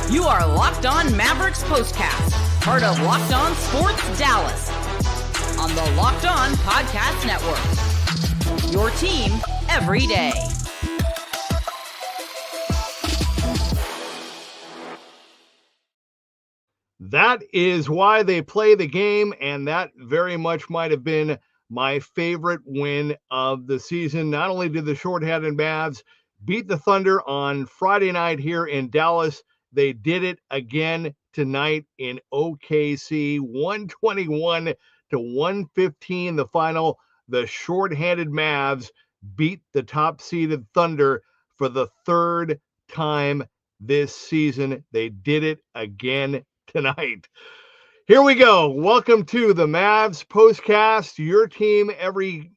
You are Locked On Mavericks Postcast, part of Locked On Sports Dallas, on the Locked On Podcast Network. Your team every day. That is why they play the game, and that very much might have been my favorite win of the season. Not only did the shorthanded Mavs beat the Thunder on Friday night here in Dallas, they did it again tonight in OKC, 121-115 the final. The shorthanded Mavs beat the top-seeded Thunder for the third time this season. They did it again tonight. Here we go. Welcome to the Mavs Postcast, your team every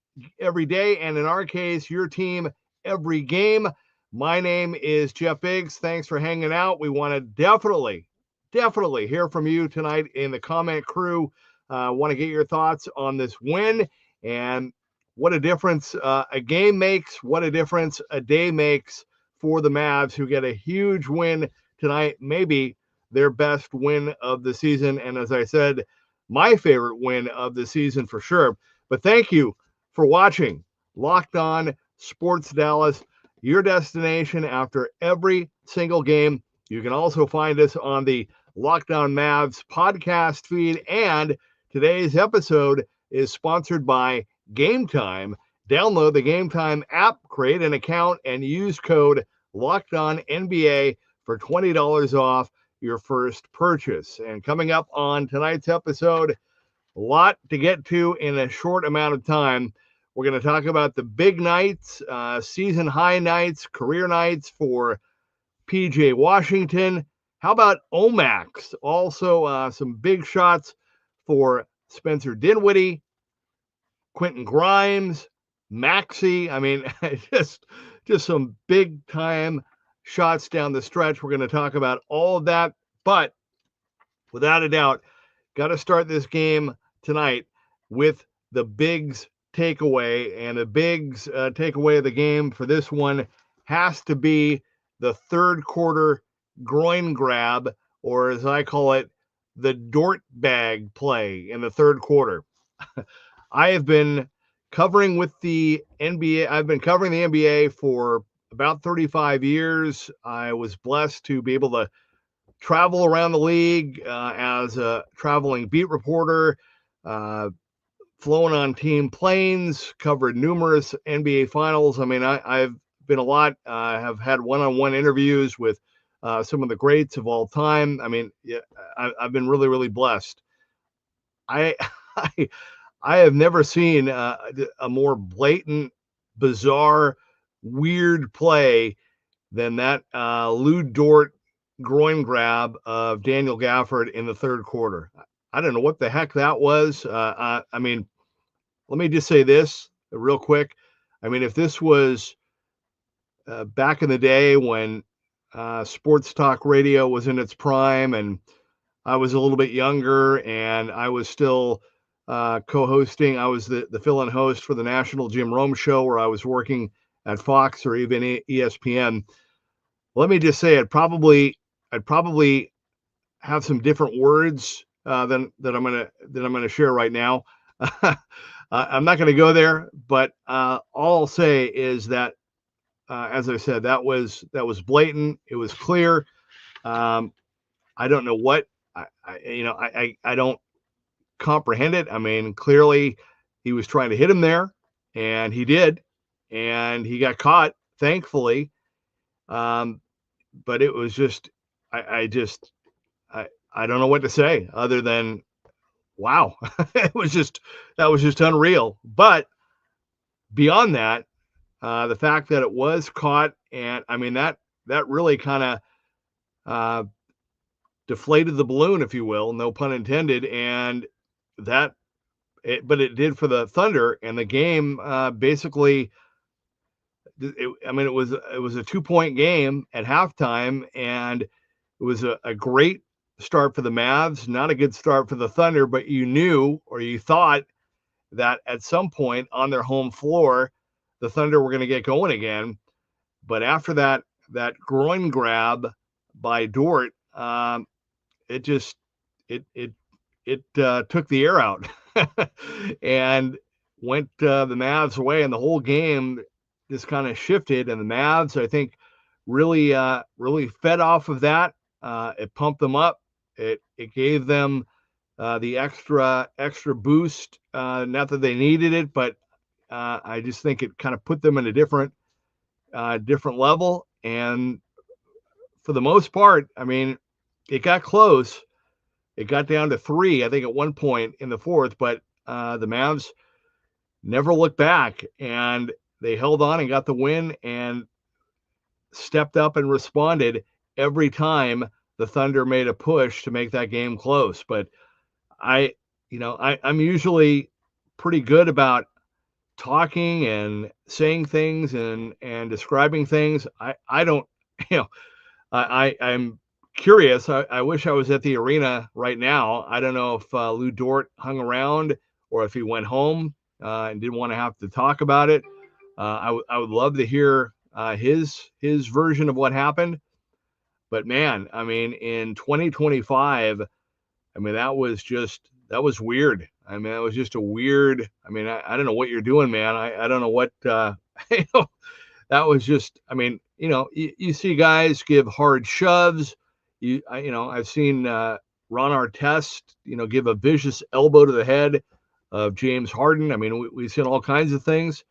day, and in our case, your team every game. My name is Jeff Biggs. Thanks for hanging out. We want to definitely hear from you tonight in the comment crew. Want to get your thoughts on this win and what a difference a game makes, what a difference a day makes for the Mavs, who get a huge win tonight, maybe their best win of the season. And as I said, my favorite win of the season for sure. But thank you for watching Locked On Sports Dallas, your destination after every single game. You can also find us on the Locked On Mavs podcast feed. And today's episode is sponsored by Game Time. Download the Game Time app, create an account, and use code LOCKEDONNBA for $20 off your first purchase. And coming up on tonight's episode, a lot to get to in a short amount of time. We're going to talk about the big nights, season high nights, career nights for PJ Washington. How about Omax? Also, some big shots for Spencer Dinwiddie, Quentin Grimes, Maxey. I mean, just some big time shots down the stretch. We're going to talk about all of that, but without a doubt, got to start this game tonight with the Bigs takeaway. And the Bigs takeaway of the game for this one has to be the third quarter groin grab, or as I call it, the Dort bag play in the third quarter. I have been covering with the NBA. I've been covering the NBA for about 35 years. I was blessed to be able to travel around the league as a traveling beat reporter, flown on team planes, covered numerous NBA finals. I mean, I've been a lot, have had one-on-one interviews with some of the greats of all time. I mean, yeah, I've been really, really blessed. I have never seen a more blatant, bizarre, weird play than that Lou Dort groin grab of Daniel Gafford in the third quarter. I don't know what the heck that was. I mean, let me just say this real quick. I mean, if this was back in the day when sports talk radio was in its prime and I was a little bit younger and I was still co-hosting, I was the fill-in host for the National Jim Rome Show, where I was working at Fox or even ESPN. Let me just say, I'd probably have some different words than I'm gonna share right now. I'm not going to go there, but all I'll say is that, as I said, that was blatant. It was clear. I don't know what I don't comprehend it. I mean, clearly he was trying to hit him there, and he did, and he got caught, thankfully. But it was just, I don't know what to say other than, wow. That was just unreal. But beyond that, the fact that it was caught, and I mean, that really kind of deflated the balloon, if you will, no pun intended. And but it did for the Thunder, and the game basically, it was a 2-point game at halftime, and it was a great start for the Mavs, not a good start for the Thunder, but you knew, or you thought, that at some point on their home floor, the Thunder were going to get going again. But after that groin grab by Dort, it just it took the air out and went the Mavs away, and the whole game just kind of shifted. And the Mavs, I think, really fed off of that. It pumped them up. It gave them the extra boost. Not that they needed it, but I just think it kind of put them in a different level. And for the most part, I mean, it got close. It got down to 3, I think, at one point in the fourth, but the Mavs never looked back, and they held on and got the win and stepped up and responded every time the Thunder made a push to make that game close. But I'm usually pretty good about talking and saying things and describing things. I don't, I'm curious. I wish I was at the arena right now. I don't know if Lou Dort hung around or if he went home and didn't want to have to talk about it. I would love to hear his version of what happened. But man, I mean, in 2025, I mean, that was weird. I mean, it was just a weird. I mean, I don't know what you're doing, man. I don't know what. That was just. I mean, you see guys give hard shoves. I've seen Ron Artest, give a vicious elbow to the head of James Harden. I mean, we've seen all kinds of things,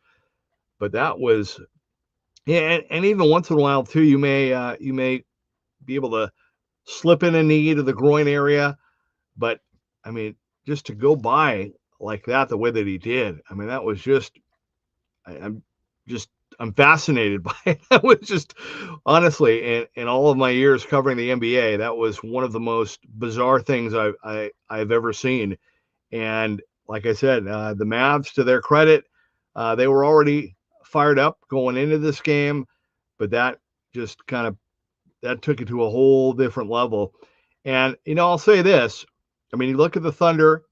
but that was, yeah. And even once in a while too, you may be able to slip in a knee to the groin area, but I mean, just to go by like that, the way that he did, I mean, that was just, I'm fascinated by it. That was just, honestly, in all of my years covering the NBA, that was one of the most bizarre things I've ever seen. And like I said, the Mavs, to their credit, they were already fired up going into this game, but that just that took it to a whole different level. And, I'll say this. I mean, you look at the Thunder,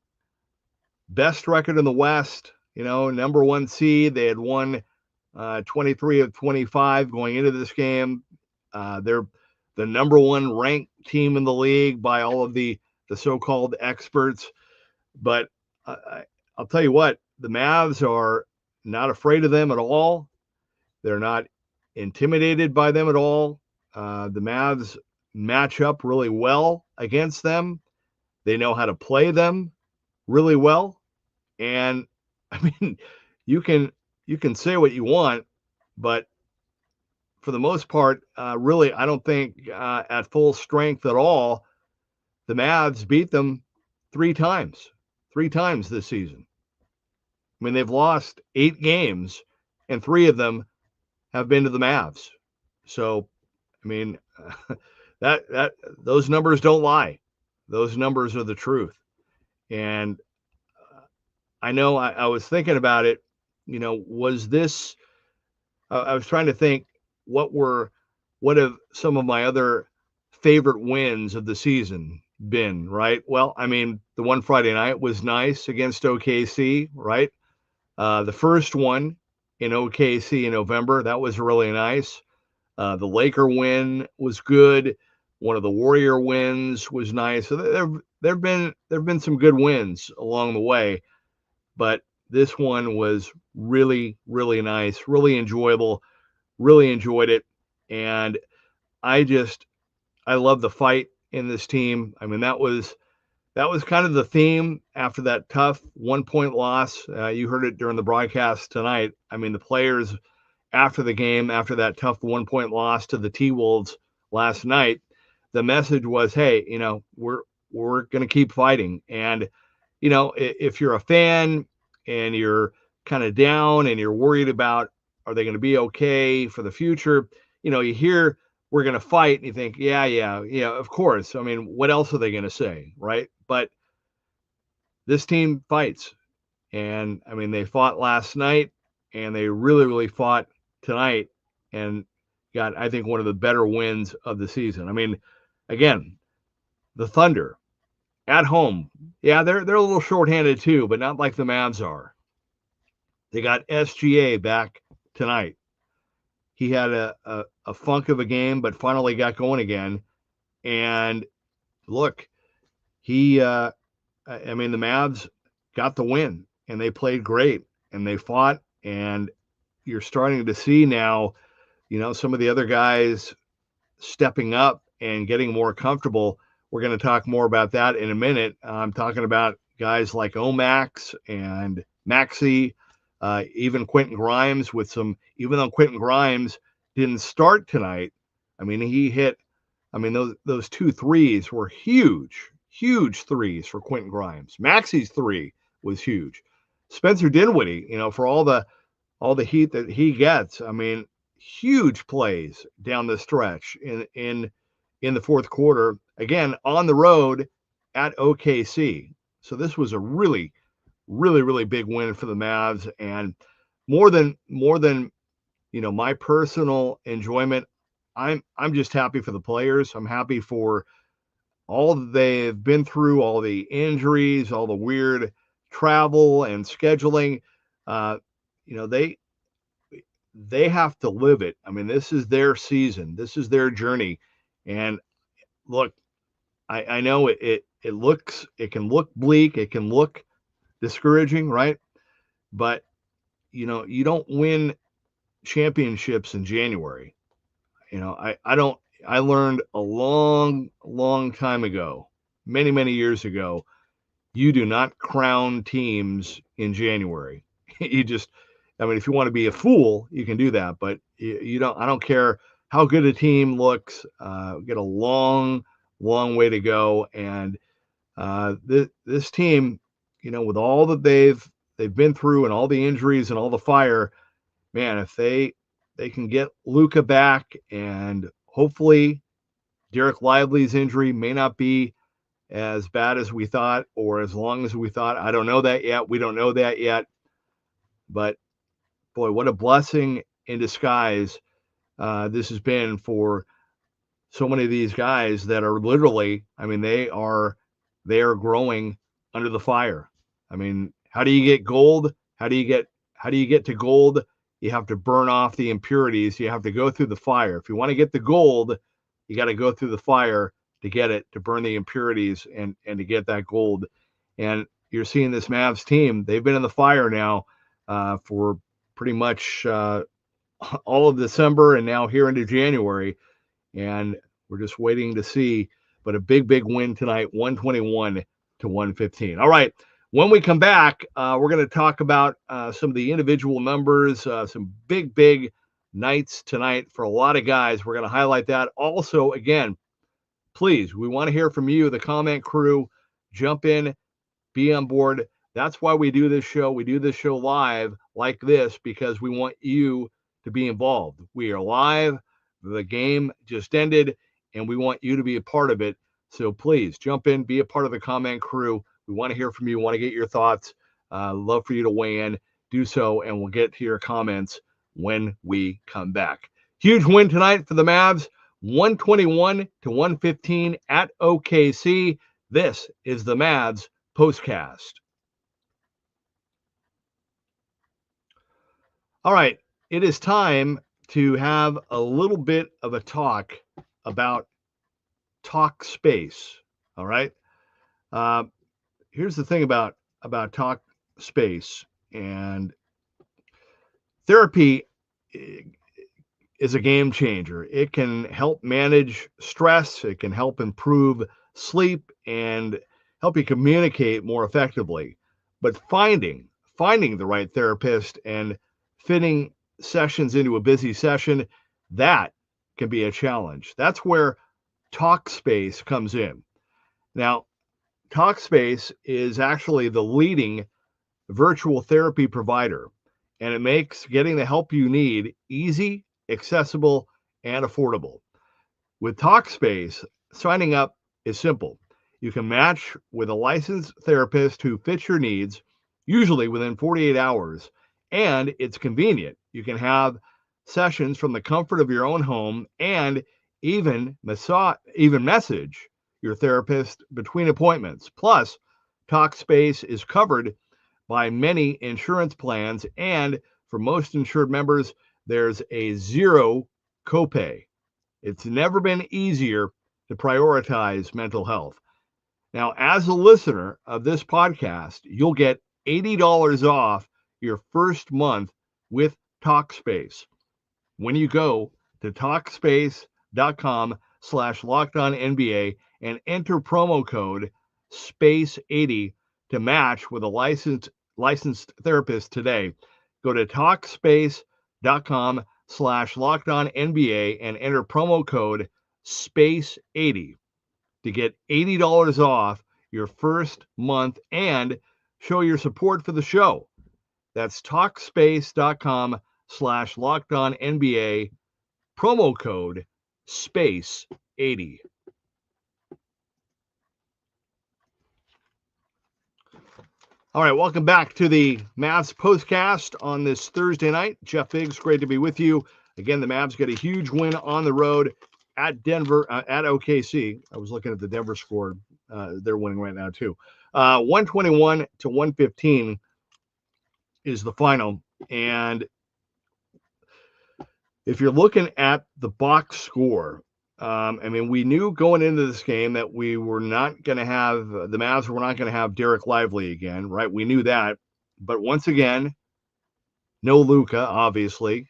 best record in the West, number 1 seed. They had won 23 of 25 going into this game. They're the number 1 ranked team in the league by all of the so-called experts. But I'll tell you what, the Mavs are not afraid of them at all. They're not intimidated by them at all. The Mavs match up really well against them. They know how to play them really well. And I mean, you can say what you want, but for the most part, really, I don't think at full strength at all, the Mavs beat them 3 times this season. I mean, they've lost 8 games, and 3 of them have been to the Mavs. So, I mean, that those numbers don't lie. Those numbers are the truth. And I know I was thinking about it. Was this? I was trying to think what have some of my other favorite wins of the season been, right? Well, I mean, the one Friday night was nice against OKC, right? The first one in OKC in November, that was really nice. The Laker win was good. One of the Warrior wins was nice. So there've been some good wins along the way, but this one was really, really nice, really enjoyable, really enjoyed it. And I love the fight in this team. I mean, that was kind of the theme after that tough 1-point loss. You heard it during the broadcast tonight. I mean, the players after the game, after that tough 1-point loss to the T-Wolves last night, the message was, hey, we're going to keep fighting. And, if you're a fan and you're kind of down and you're worried about, are they going to be okay for the future? You hear we're going to fight and you think, yeah, of course. I mean, what else are they going to say? Right. But this team fights. And I mean, they fought last night and they really, really fought tonight and got, I think, one of the better wins of the season. I mean, again, the Thunder at home. Yeah, they're a little shorthanded too, but not like the Mavs are. They got SGA back tonight. He had a funk of a game, but finally got going again. And look, the Mavs got the win, and they played great, and they fought, and you're starting to see now, some of the other guys stepping up and getting more comfortable. We're going to talk more about that in a minute. I'm talking about guys like Omax and Maxey, even Quentin Grimes even though Quentin Grimes didn't start tonight. He hit, those 2 threes were huge threes for Quentin Grimes. Maxey's 3 was huge. Spencer Dinwiddie, for all the heat that he gets, huge plays down the stretch in the fourth quarter, again on the road at OKC. So this was a really, really, really big win for the Mavs, and more than my personal enjoyment, I'm just happy for the players. I'm happy for all that they've been through, all the injuries, all the weird travel and scheduling. They have to live it. This is their season. This is their journey. And look, I know it can look bleak. It can look discouraging, right? But, you don't win championships in January. I learned a long, long time ago, many, many years ago, you do not crown teams in January. You just, if you want to be a fool, you can do that, but you don't. I don't care how good a team looks. Get a long, long way to go, and this team, with all that they've been through and all the injuries and all the fire, man, if they can get Luka back, and hopefully Derek Lively's injury may not be as bad as we thought or as long as we thought. I don't know that yet. We don't know that yet. But boy, what a blessing in disguise this has been for so many of these guys that are literally, they are growing under the fire. How do you get gold? How do you get to gold? You have to burn off the impurities. You have to go through the fire. If you want to get the gold, you got to go through the fire to get it, to burn the impurities and to get that gold. And you're seeing this Mavs team. They've been in the fire now for pretty much all of December and now here into January. And we're just waiting to see. But a big, big win tonight, 121-115. All right. When we come back, we're going to talk about some of the individual numbers, some big, big nights tonight for a lot of guys. We're going to highlight that. Also, again, please, we want to hear from you, the comment crew. Jump in, be on board. That's why we do this show. We do this show live like this because we want you to be involved. We are live. The game just ended, and we want you to be a part of it. So please jump in, be a part of the comment crew. We want to hear from you. We want to get your thoughts. Love for you to weigh in. Do so, and we'll get to your comments when we come back. Huge win tonight for the Mavs, 121-115 at OKC. This is the Mavs Postcast. All right, it is time to have a little bit of a talk about talk space. All right. Here's the thing about talk space, and therapy is a game changer. It can help manage stress. It can help improve sleep and help you communicate more effectively. But finding the right therapist and fitting sessions into a busy session, that can be a challenge. That's where Talkspace comes in. Now, Talkspace is actually the leading virtual therapy provider, and it makes getting the help you need easy, accessible, and affordable. With Talkspace, signing up is simple. You can match with a licensed therapist who fits your needs, usually within 48 hours, and it's convenient. You can have sessions from the comfort of your own home and even message your therapist between appointments. Plus, Talkspace is covered by many insurance plans, and for most insured members, there's a zero copay. It's never been easier to prioritize mental health. Now, as a listener of this podcast, you'll get $80 off your first month with Talkspace when you go to Talkspace.com/LockedOnNBA and enter promo code SPACE80 to match with a licensed therapist today. Go to Talkspace.com/LockedOnNBA and enter promo code SPACE80 to get $80 off your first month and show your support for the show. That's Talkspace.com/LockedOnNBA, promo code SPACE80. All right, welcome back to the Mavs postcast on this Thursday night. Jeff Biggs, great to be with you. Again, the Mavs get a huge win on the road at Denver, at OKC. I was looking at the Denver score. They're winning right now, too. 121-115 is the final. And if you're looking at the box score, we knew going into this game that we were not going to have, the Mavs were not going to have Derek Lively again, right? We knew that. But once again, no Luka, obviously.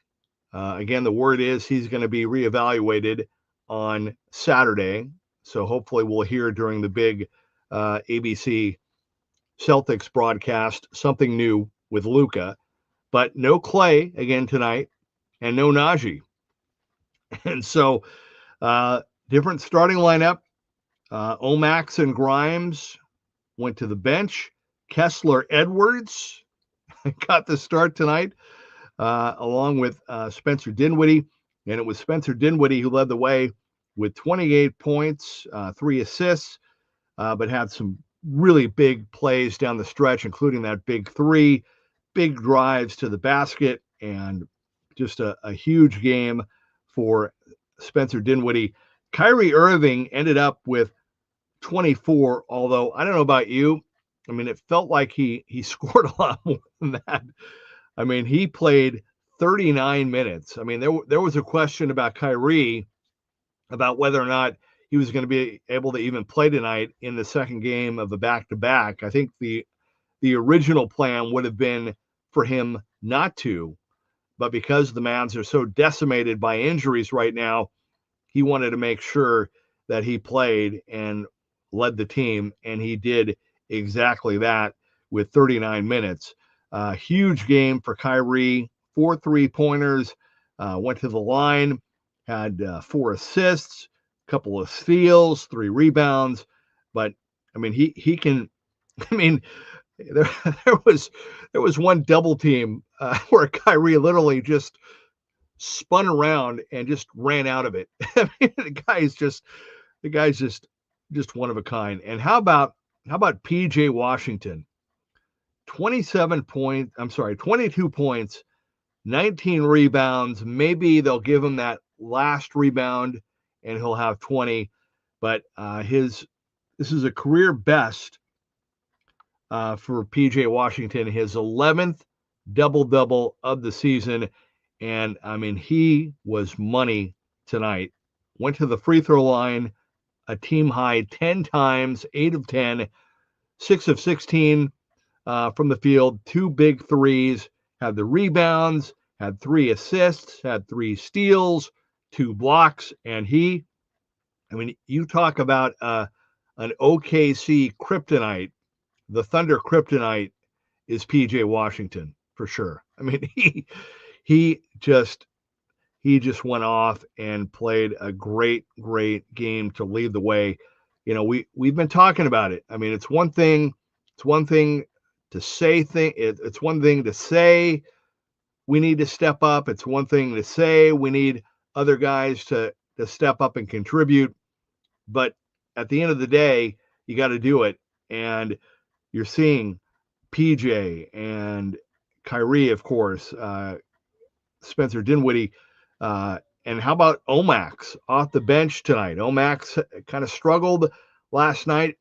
Again, the word is he's going to be reevaluated on Saturday. So hopefully we'll hear during the big ABC Celtics broadcast something new with Luka. But no Clay again tonight and no Najee. And so different starting lineup. Omax and Grimes went to the bench. Kessler Edwards got the start tonight, along with Spencer Dinwiddie. And it was Spencer Dinwiddie who led the way with 28 points, 3 assists, but had some really big plays down the stretch, including that big 3, big drives to the basket, and just a huge game for Spencer Dinwiddie. Kyrie Irving ended up with 24, although I don't know about you. I mean, it felt like he scored a lot more than that. I mean, he played 39 minutes. I mean, there was a question about Kyrie, about whether or not he was going to be able to even play tonight in the second game of the back-to-back. I think the original plan would have been for him not to, but because the Mavs are so decimated by injuries right now, he wanted to make sure that he played and led the team, and he did exactly that with 39 minutes. Huge game for Kyrie, 4 3-pointers, went to the line, had 4 assists, a couple of steals, 3 rebounds. But, I mean, he can, I mean, there was one double team where Kyrie literally just spun around and just ran out of it. I mean, the guy's just one of a kind. And how about PJ Washington? 22 points, 19 rebounds. Maybe they'll give him that last rebound and he'll have 20. But this is a career best for PJ Washington, his 11th double-double of the season. And, I mean, he was money tonight. Went to the free throw line a team high 10 times, 8 of 10, 6 of 16 from the field, 2 big threes, had the rebounds, had 3 assists, had 3 steals, 2 blocks. And you talk about an OKC kryptonite. The Thunder kryptonite is PJ Washington for sure. I mean, he just went off and played a great game to lead the way. You know, we've been talking about it. I mean, it's one thing to say it's one thing to say we need to step up. It's one thing to say we need other guys to step up and contribute. But at the end of the day, you got to do it. And you're seeing PJ and Kyrie, of course, Spencer Dinwiddie, and how about Omax off the bench tonight? Omax kind of struggled last night,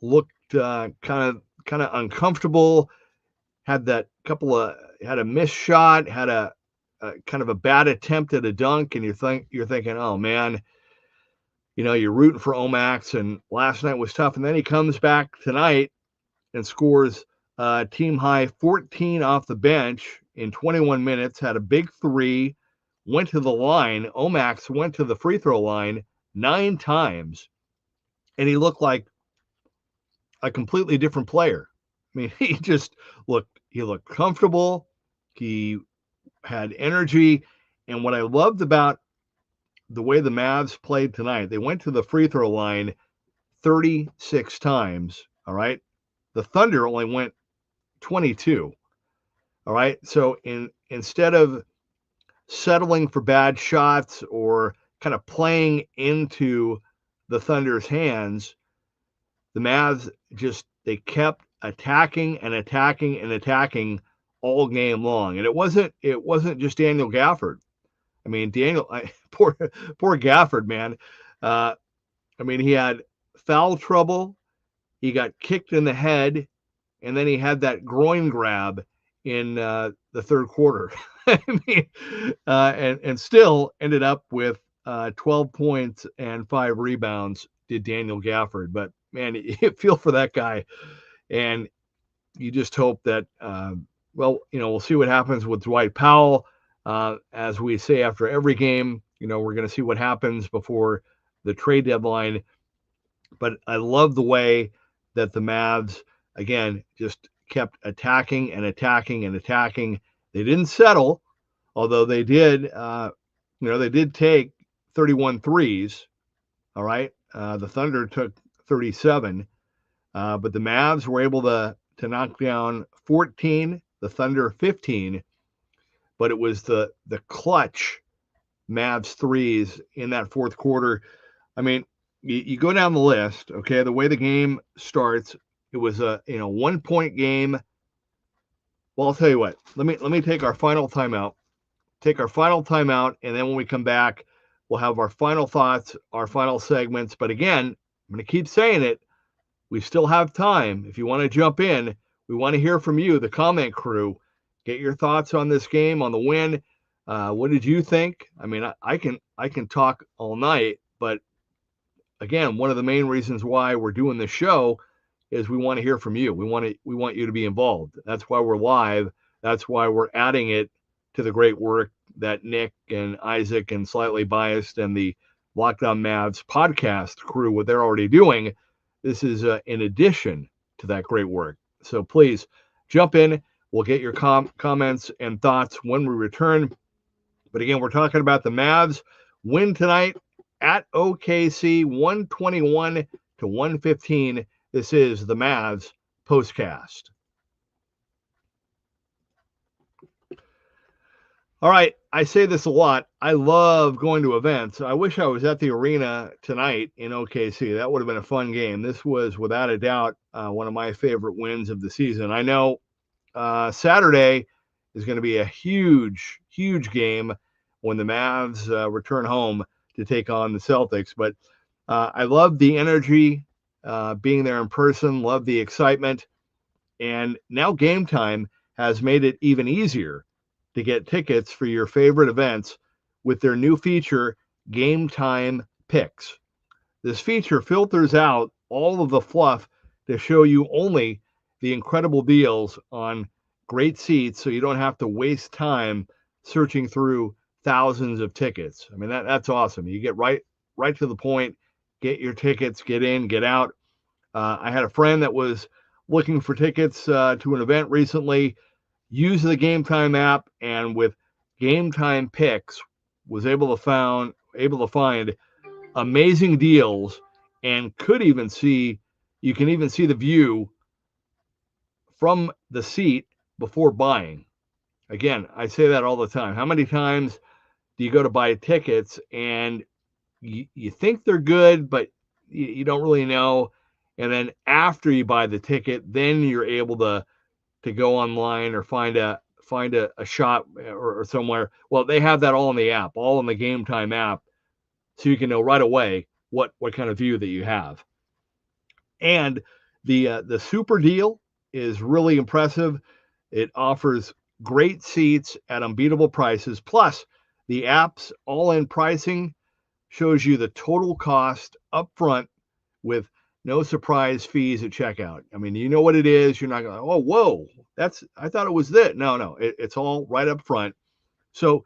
looked kind of uncomfortable, had a missed shot, had a kind of a bad attempt at a dunk, and you're thinking, oh man, you're rooting for Omax, and last night was tough. And then he comes back tonight and scores team high 14 off the bench in 21 minutes, had a big three, went to the line. Omax went to the free throw line 9 times, and he looked like a completely different player. I mean, he looked comfortable. He had energy. And what I loved about the way the Mavs played tonight, they went to the free throw line 36 times. All right. The Thunder only went 22. All right. So instead of settling for bad shots or kind of playing into the Thunder's hands, the Mavs they kept attacking and attacking and attacking all game long. And it wasn't just Daniel Gafford. I mean, poor Gafford, man. I mean, he had foul trouble. He got kicked in the head, and then he had that groin grab in the third quarter. I mean, and still ended up with 12 points and 5 rebounds, did Daniel Gafford. But, man, you feel for that guy. And you just hope that, we'll see what happens with Dwight Powell. As we say after every game, we're going to see what happens before the trade deadline. But I love the way that the Mavs, again, just kept attacking and attacking and attacking. They didn't settle, although they did, they did take 31 threes. All right. The Thunder took 37, but the Mavs were able to knock down 14, the Thunder 15, but it was the clutch Mavs threes in that fourth quarter. I mean, you go down the list, okay, the way the game starts, it was a 1-point game. Well, I'll tell you what, let me take our final timeout. And then when we come back, we'll have our final thoughts, our final segments. But again, I'm going to keep saying it. We still have time. If you want to jump in, we want to hear from you, the comment crew. Get your thoughts on this game, on the win. What did you think? I mean, I can talk all night, but again, one of the main reasons why we're doing this show is we want to hear from you. We want you to be involved. That's why we're live. That's why we're adding it to the great work that Nick and Isaac and Slightly Biased and the Locked On Mavs podcast crew, what they're already doing. This is in addition to that great work. So please jump in. We'll get your comments and thoughts when we return. But again, we're talking about the Mavs win tonight at OKC, 121-115. This is the Mavs postcast. All right, I say this a lot. I love going to events. I wish I was at the arena tonight in OKC. That would have been a fun game. This was, without a doubt, one of my favorite wins of the season. I know Saturday is going to be a huge, huge game when the Mavs return home to take on the Celtics. But I love the energy, being there in person, love the excitement. And now Game Time has made it even easier to get tickets for your favorite events with their new feature, Game Time Picks. This feature filters out all of the fluff to show you only the incredible deals on great seats, so you don't have to waste time searching through thousands of tickets. I mean, that's awesome. You get right to the point, get your tickets, get in, get out. I had a friend that was looking for tickets to an event recently, used the Game Time app, and with Game Time Picks was able to find amazing deals, and you can even see the view from the seat before buying. Again, I say that all the time. How many times do you go to buy tickets and you think they're good, but you don't really know? And then after you buy the ticket, then you're able to go online or find a shop or somewhere. Well, they have that all in the app, all in the Game Time app, so you can know right away what kind of view that you have. And the super deal is really impressive. It offers great seats at unbeatable prices. Plus, the app's all-in pricing shows you the total cost up front with no surprise fees at checkout. I mean, you know what it is. You're not going, oh, whoa, I thought it was this. No, it's all right up front. So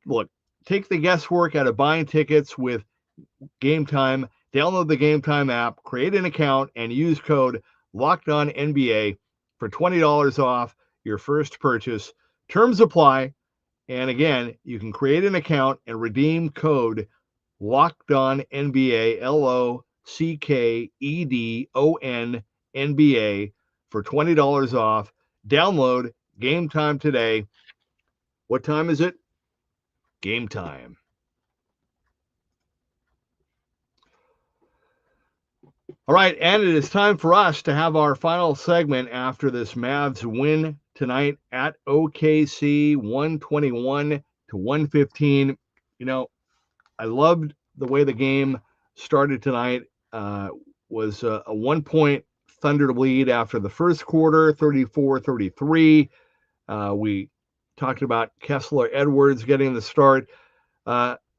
look, take the guesswork out of buying tickets with Game Time. Download the Game Time app, create an account, and use code LOCKEDONNBA for $20 off your first purchase. Terms apply. And again, you can create an account and redeem code LOCKEDONNBA, LOCKEDONNBA for $20 off. Download Game Time today. What time is it? Game time. All right, and it is time for us to have our final segment after this Mavs win tonight at OKC, 121-115. You know, I loved the way the game started tonight. Was a 1-point Thunder lead after the first quarter, 34-33. We talked about Kessler Edwards getting the start.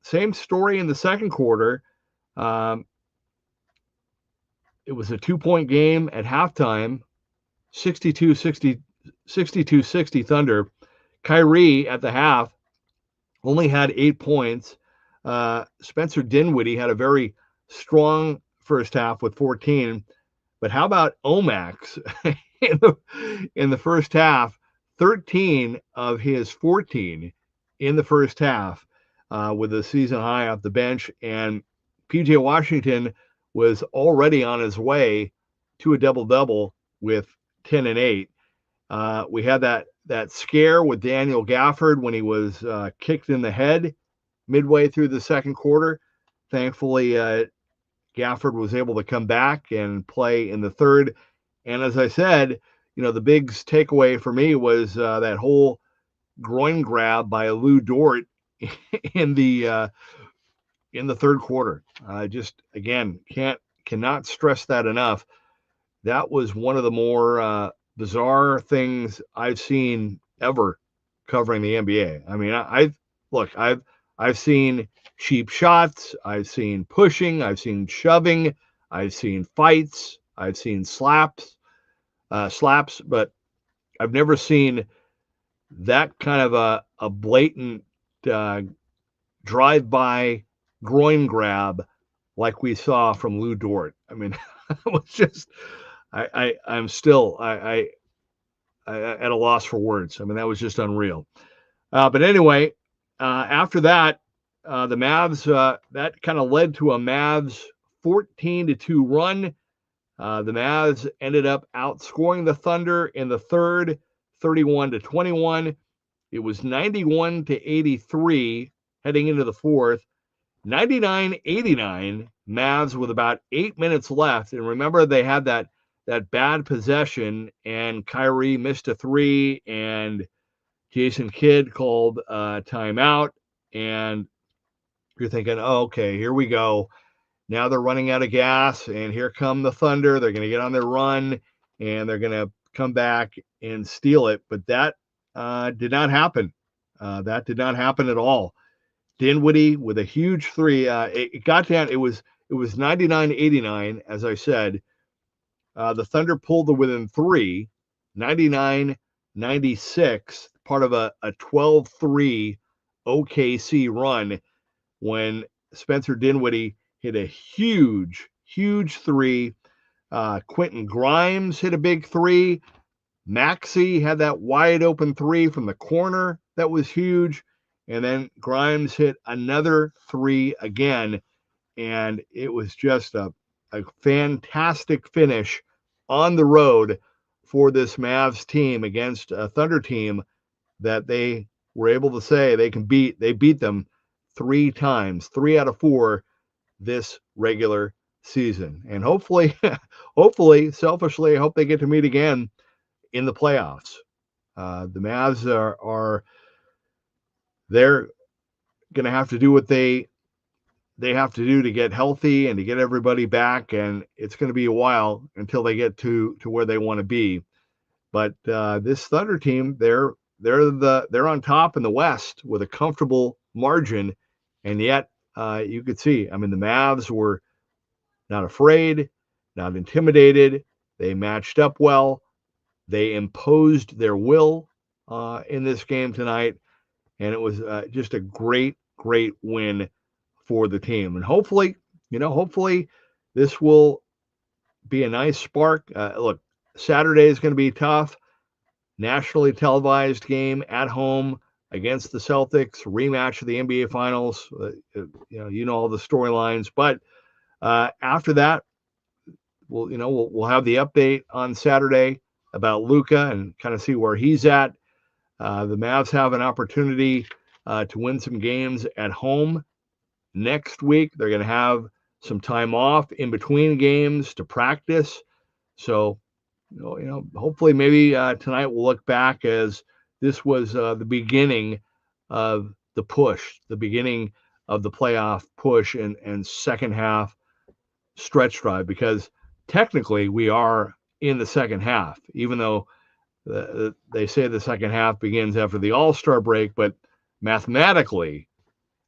Same story in the second quarter. It was a 2-point game at halftime, 62-60 Thunder. Kyrie at the half only had 8 points. Spencer Dinwiddie had a very strong first half with 14. But how about Omax in the first half? 13 of his 14 in the first half with a season high off the bench. And PJ Washington was already on his way to a double-double with 10 and 8. We had that scare with Daniel Gafford when he was kicked in the head midway through the second quarter. Thankfully, Gafford was able to come back and play in the third. And as I said, you know, the big takeaway for me was that whole groin grab by Lou Dort in the third quarter. Just again, cannot stress that enough. That was one of the more bizarre things I've seen ever covering the NBA. I mean, I've seen cheap shots, I've seen pushing, I've seen shoving, I've seen fights, I've seen slaps, but I've never seen that kind of a blatant drive-by groin grab like we saw from Lou Dort. I mean, it was just, I'm still at a loss for words. I mean, that was just unreal. But anyway, after that, the Mavs, that kind of led to a Mavs 14-2 run. The Mavs ended up outscoring the Thunder in the third, 31-21. It was 91-83 heading into the fourth. 99-89 Mavs with about 8 minutes left. And remember, they had that bad possession, and Kyrie missed a three, and Jason Kidd called timeout. And you're thinking, oh, okay, here we go. Now they're running out of gas, and here come the Thunder. They're going to get on their run, and they're going to come back and steal it. But that did not happen. That did not happen at all. Dinwiddie with a huge three. It got down. It was 99-89, as I said. The Thunder pulled to within three, 99-96, part of a 12-3 OKC run when Spencer Dinwiddie hit a huge three. Quentin Grimes hit a big three. Maxey had that wide open three from the corner that was huge. And then Grimes hit another three again. And it was just a fantastic finish on the road for this Mavs team against a Thunder team that they were able to say they beat them 3 times, 3 out of 4 this regular season. And hopefully, selfishly, I hope they get to meet again in the playoffs. The Mavs they're going to have to do what they have to do to get healthy and to get everybody back, and it's going to be a while until they get to where they want to be. But this Thunder team, they're on top in the West with a comfortable margin, and yet you could see, I mean, the Mavs were not afraid, not intimidated. They matched up well. They imposed their will in this game tonight, and it was just a great, great win for the team. And hopefully, hopefully this will be a nice spark. Look, Saturday is going to be tough. Nationally televised game at home against the Celtics, rematch of the NBA Finals. You know all the storylines, but after that, we'll have the update on Saturday about Luka and kind of see where he's at. The Mavs have an opportunity to win some games at home next week. They're going to have some time off in between games to practice. So, hopefully maybe tonight we'll look back as this was the beginning of the push, the beginning of the playoff push and second half stretch drive, because technically we are in the second half, even though they say the second half begins after the All-Star break, but mathematically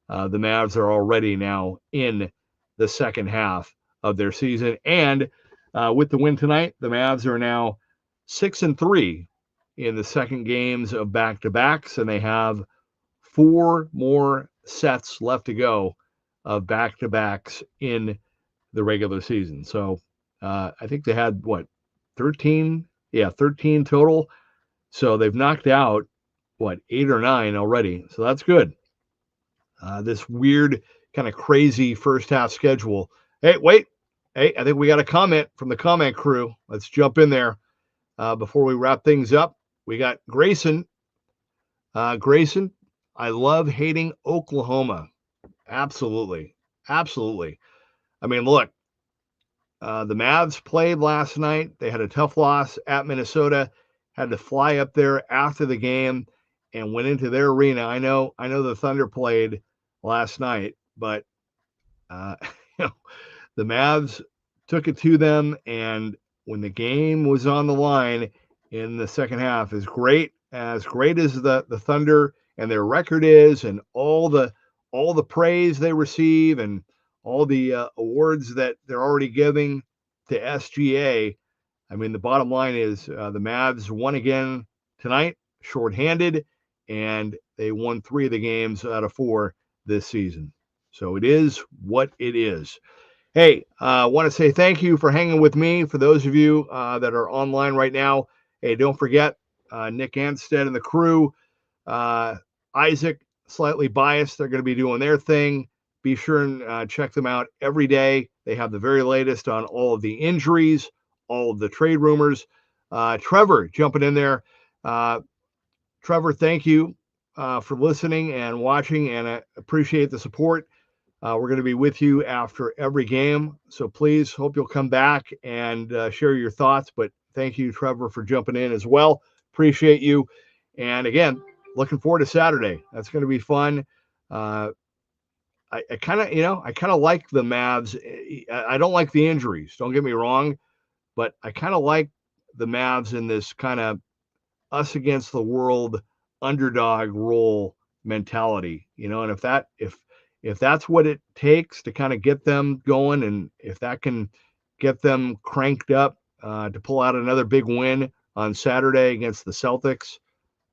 the Mavs are already now in the second half of their season. And with the win tonight, the Mavs are now 6-3 in the second games of back-to-backs, and they have 4 more sets left to go of back-to-backs in the regular season. So I think they had 13? Yeah, 13 total. So they've knocked out 8 or 9 already. So that's good. This weird kind of crazy first half schedule. Hey, wait. Hey, I think we got a comment from the comment crew. Let's jump in there before we wrap things up. We got Grayson. Grayson, I love hating Oklahoma. Absolutely. Absolutely. I mean, look, the Mavs played last night. They had a tough loss at Minnesota, had to fly up there after the game and went into their arena. I know the Thunder played last night, but the Mavs took it to them, and when the game was on the line in the second half, as great as the Thunder and their record is, and all the praise they receive and all the awards that they're already giving to SGA, I mean, the bottom line is the Mavs won again tonight, shorthanded, and they won 3 of the games out of 4 this season. So it is what it is. Hey, I want to say thank you for hanging with me. For those of you that are online right now, hey, don't forget Nick Anstead and the crew, Isaac, Slightly Biased, they're going to be doing their thing. Be sure and check them out every day. They have the very latest on all of the injuries, all of the trade rumors. Trevor jumping in there. Trevor, thank you for listening and watching, and I appreciate the support. We're going to be with you after every game, so please hope you'll come back and share your thoughts. But thank you, Trevor, for jumping in as well. Appreciate you. And again, looking forward to Saturday. That's going to be fun. I kind of like the Mavs. I don't like the injuries. Don't get me wrong, but I kind of like the Mavs in this kind of us against the world underdog role mentality, and if that's what it takes to kind of get them going, and if that can get them cranked up to pull out another big win on Saturday against the Celtics,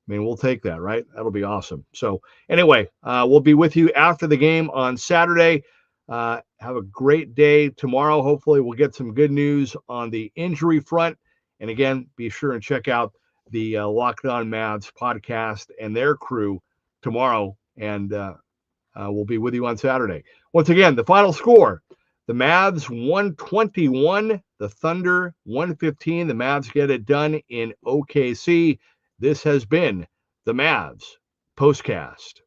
I mean, we'll take that, right? That'll be awesome. So anyway, we'll be with you after the game on Saturday. Have a great day tomorrow. Hopefully we'll get some good news on the injury front. And again, be sure and check out the Locked On Mavs podcast and their crew tomorrow. And we'll be with you on Saturday. Once again, the final score, the Mavs 121, the Thunder 115. The Mavs get it done in OKC. This has been the Mavs Postcast.